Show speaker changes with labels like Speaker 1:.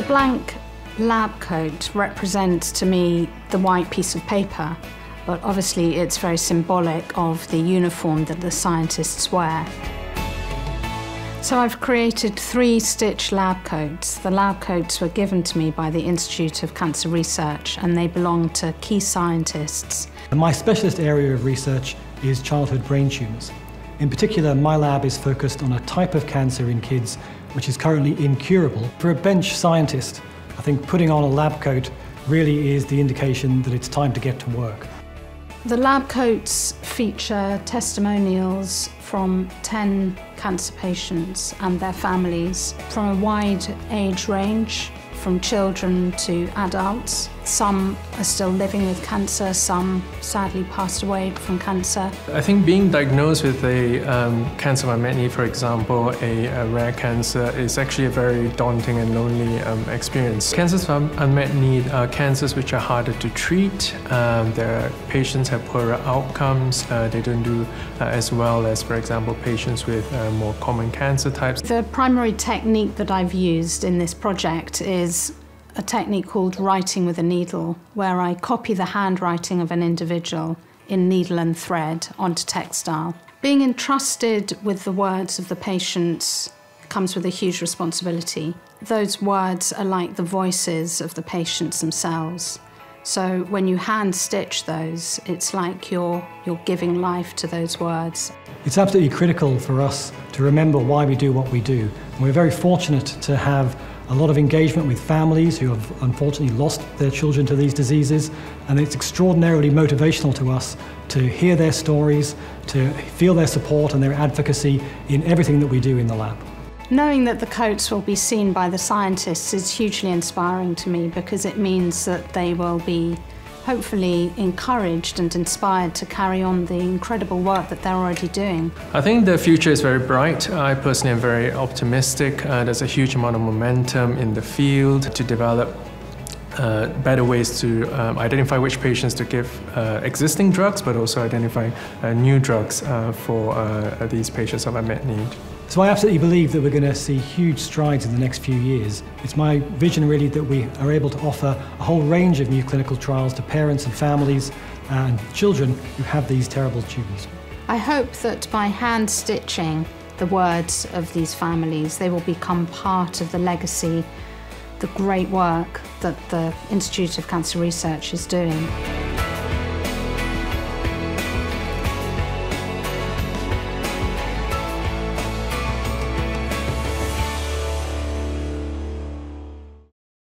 Speaker 1: blank lab coat represents to me the white piece of paper, but obviously it's very symbolic of the uniform that the scientists wear. So I've created 3 stitch lab coats. The lab coats were given to me by the Institute of Cancer Research, and they belong to key scientists.
Speaker 2: My specialist area of research is childhood brain tumours. In particular, my lab is focused on a type of cancer in kids which is currently incurable. For a bench scientist, I think putting on a lab coat really is the indication that it's time to get to work.
Speaker 1: The lab coats feature testimonials from 10 cancer patients and their families from a wide age range, from children to adults. Some are still living with cancer, some sadly passed away from cancer.
Speaker 3: I think being diagnosed with a cancer of unmet need, for example, a rare cancer, is actually a very daunting and lonely experience. Cancers of unmet need are cancers which are harder to treat. Their patients have poorer outcomes. They don't do as well as, for example, patients with more common cancer types.
Speaker 1: The primary technique that I've used in this project is a technique called writing with a needle, where I copy the handwriting of an individual in needle and thread onto textile. Being entrusted with the words of the patients comes with a huge responsibility. Those words are like the voices of the patients themselves. So when you hand stitch those, it's like you're giving life to those words.
Speaker 2: It's absolutely critical for us to remember why we do what we do. And we're very fortunate to have a lot of engagement with families who have unfortunately lost their children to these diseases, and it's extraordinarily motivational to us to hear their stories, to feel their support and their advocacy in everything that we do in the lab.
Speaker 1: Knowing that the coats will be seen by the scientists is hugely inspiring to me, because it means that they will be hopefully encouraged and inspired to carry on the incredible work that they're already doing.
Speaker 3: I think the future is very bright. I personally am very optimistic. There's a huge amount of momentum in the field to develop better ways to identify which patients to give existing drugs, but also identify new drugs for these patients of unmet need.
Speaker 2: So I absolutely believe that we're going to see huge strides in the next few years. It's my vision really that we are able to offer a whole range of new clinical trials to parents and families and children who have these terrible tumours.
Speaker 1: I hope that by hand stitching the words of these families, they will become part of the legacy, the great work that the Institute of Cancer Research is doing.